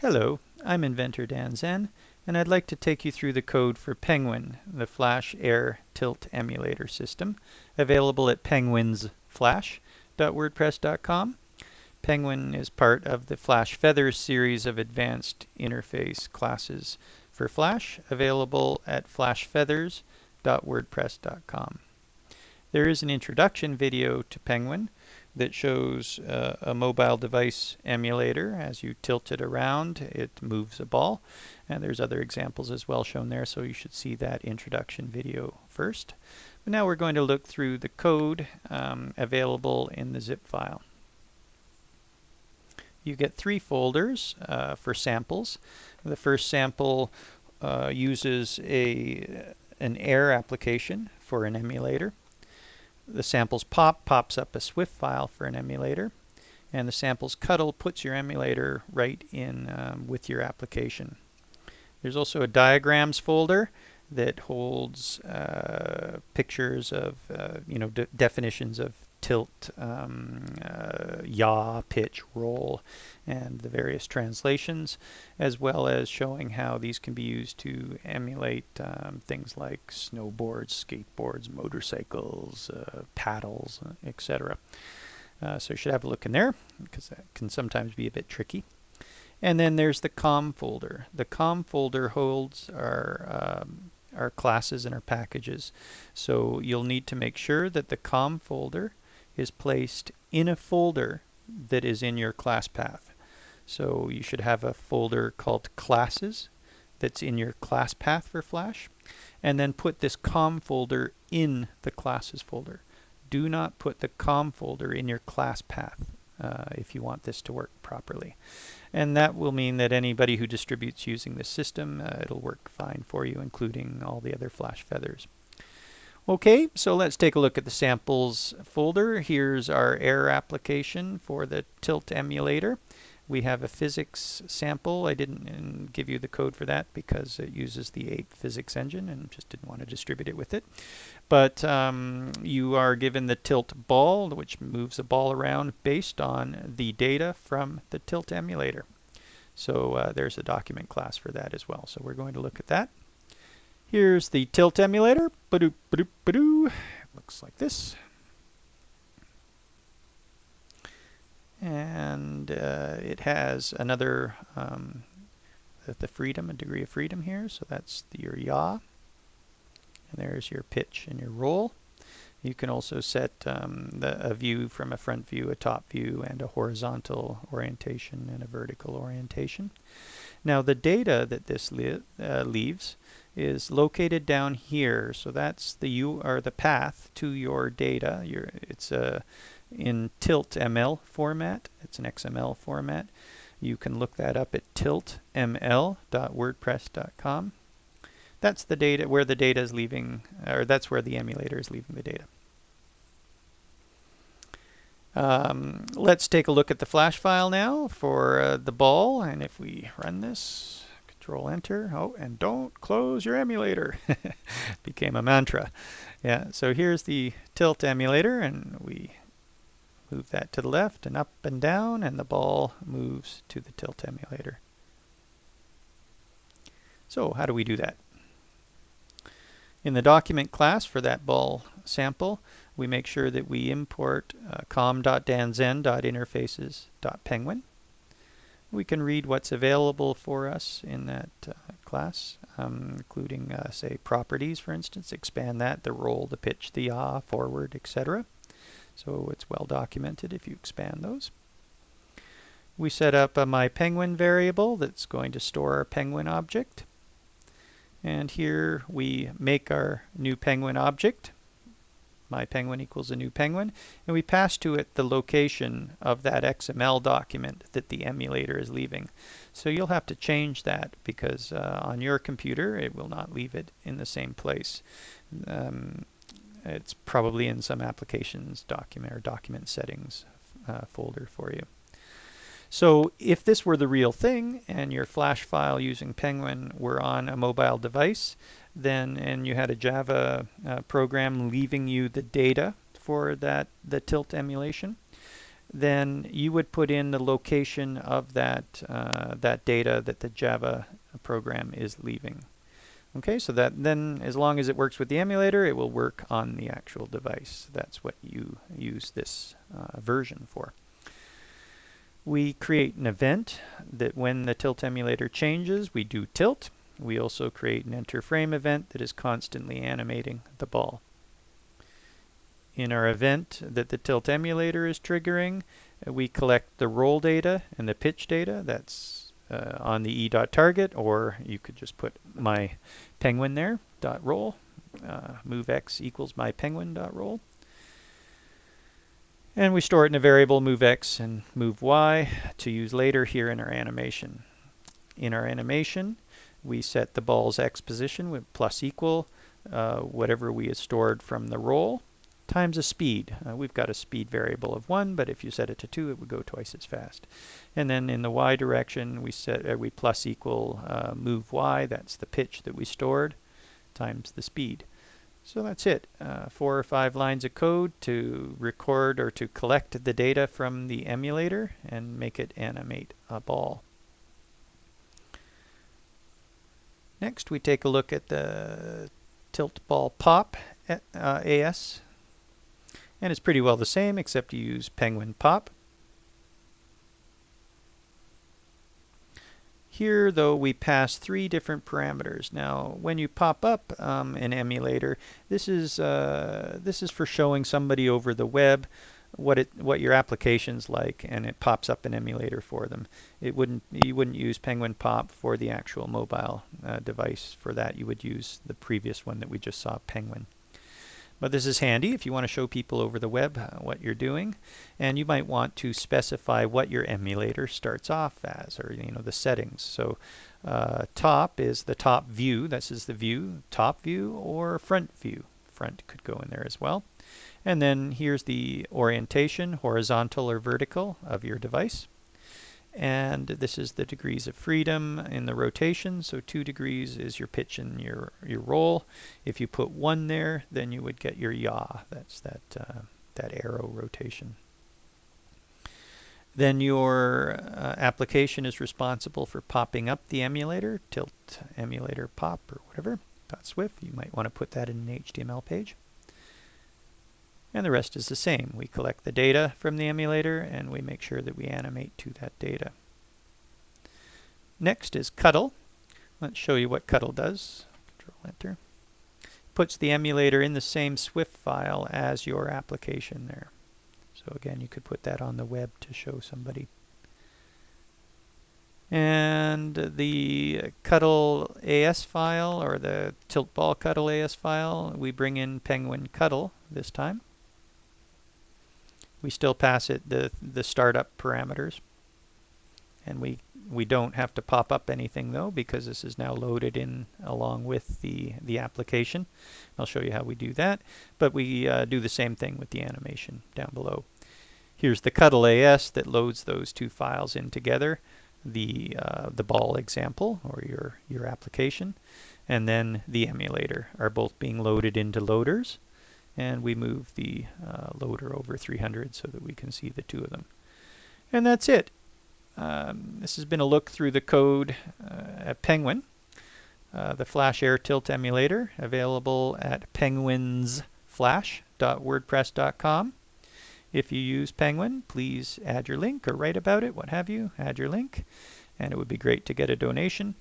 Hello, I'm Inventor Dan Zen, and I'd like to take you through the code for Penguin, the Flash Air Tilt Emulator system, available at penguinsflash.wordpress.com. Penguin is part of the Flash Feathers series of advanced interface classes for Flash, available at flashfeathers.wordpress.com. There is an introduction video to Penguin that shows a mobile device emulator. As you tilt it around, it moves a ball. And there's other examples as well shown there, so you should see that introduction video first. But now we're going to look through the code available in the zip file. You get 3 folders for samples. The first sample uses an air application for an emulator. The samples pops up a Swift file for an emulator, and the samples cuddle puts your emulator right in with your application. There's also a diagrams folder that holds pictures of definitions of tilt, yaw, pitch, roll, and the various translations, as well as showing how these can be used to emulate things like snowboards, skateboards, motorcycles, paddles, etc. So you should have a look in there, because that can sometimes be a bit tricky. And then there's the COM folder. The COM folder holds our classes and our packages. So you'll need to make sure that the COM folder is placed in a folder that is in your class path. So you should have a folder called classes that's in your class path for Flash, and then put this COM folder in the classes folder. Do not put the COM folder in your class path if you want this to work properly. And that will mean that anybody who distributes using this system, it'll work fine for you, including all the other Flash Feathers. Okay, so let's take a look at the samples folder. Here's our air application for the Tilt emulator. We have a physics sample. I didn't give you the code for that because it uses the 8 physics engine and just didn't want to distribute it with it. But you are given the tilt ball, which moves a ball around based on the data from the Tilt emulator. So there's a document class for that as well. So we're going to look at that. Here's the Tilt emulator. Ba-doop, ba-doop, ba-doo. It looks like this. And it has another, the freedom, a degree of freedom here. So that's your yaw. And there's your pitch and your roll. You can also set a view from a front view, a top view, and a horizontal orientation and a vertical orientation. Now the data that this leaves is located down here. So that's the path to your data. It's in tilt ML format. It's an XML format. You can look that up at tiltml.wordpress.com. That's the data where the data is leaving, or that's where the emulator is leaving the data. Let's take a look at the Flash file now for the ball. And if we run this, Control Enter. Oh, and don't close your emulator. Became a mantra. Yeah. So here's the Tilt emulator, and we move that to the left and up and down, and the ball moves to the Tilt emulator. So how do we do that? In the document class for that ball sample, we make sure that we import com.danzen.interfaces.penguin. We can read what's available for us in that class, including, say, properties, for instance. Expand that, the roll, the pitch, the yaw, forward, etc. So it's well documented if you expand those. We set up a myPenguin variable that's going to store our penguin object. And here we make our new penguin object. MyPenguin equals a new penguin. And we pass to it the location of that XML document that the emulator is leaving. So you'll have to change that because on your computer it will not leave it in the same place. It's probably in some applications document or document settings folder for you. So if this were the real thing and your Flash file using Penguin were on a mobile device, then and you had a Java program leaving you the data for the tilt emulation, then you would put in the location of that data that the Java program is leaving. Okay, so that then as long as it works with the emulator, it will work on the actual device. That's what you use this version for. We create an event that when the tilt emulator changes, we do tilt. We also create an enter frame event that is constantly animating the ball. In our event that the tilt emulator is triggering, we collect the roll data and the pitch data. That's on the e.target, or you could just put my penguin there, .roll. Move x equals my penguin.roll. And we store it in a variable move x and move y to use later here in our animation. In our animation, we set the ball's x position with plus equal whatever we had stored from the roll times a speed. We've got a speed variable of 1, but if you set it to 2, it would go twice as fast. And then in the y direction, we plus equal move y, that's the pitch that we stored, times the speed. So that's it. 4 or 5 lines of code to record or to collect the data from the emulator and make it animate a ball. Next, we take a look at the tilt ball pop AS. And it's pretty well the same, except you use penguin pop. Here, though, we pass 3 different parameters. Now, when you pop up an emulator, this is for showing somebody over the web what your application's like, and it pops up an emulator for them. You wouldn't use Penguin Pop for the actual mobile device. For that, you would use the previous one that we just saw, Penguin. But this is handy if you want to show people over the web what you're doing, and you might want to specify what your emulator starts off as, or the settings. So top is the top view. This is the view, top view, or front view. Front could go in there as well. And then here's the orientation, horizontal or vertical, of your device. And this is the degrees of freedom in the rotation. So 2 degrees is your pitch and your roll. If you put 1 there, then you would get your yaw. That's that arrow rotation. Then your application is responsible for popping up the emulator, tilt emulator pop or whatever, .swift. You might want to put that in an HTML page. And the rest is the same. We collect the data from the emulator and we make sure that we animate to that data. Next is Cuddle. Let's show you what Cuddle does. Control-Enter. Puts the emulator in the same Swift file as your application there. So again, you could put that on the web to show somebody. And the Cuddle AS file, or the Tilt Ball Cuddle AS file, we bring in Penguin Cuddle this time. We still pass it the startup parameters. And we don't have to pop up anything though, because this is now loaded in along with the application. I'll show you how we do that. But we do the same thing with the animation down below. Here's the Cuddle AS that loads those 2 files in together. The ball example, or your application, and then the emulator are both being loaded into loaders. And we move the loader over 300 so that we can see the 2 of them. And that's it. This has been a look through the code at Penguin, the Flash Air Tilt emulator, available at penguinsflash.wordpress.com. If you use Penguin, please add your link or write about it, what have you. Add your link, and it would be great to get a donation.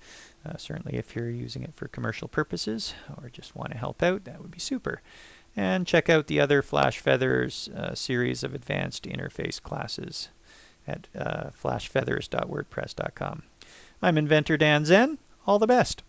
Certainly if you're using it for commercial purposes or just want to help out, that would be super. And check out the other Flash Feathers series of advanced interface classes at flashfeathers.wordpress.com. I'm inventor Dan Zen. All the best.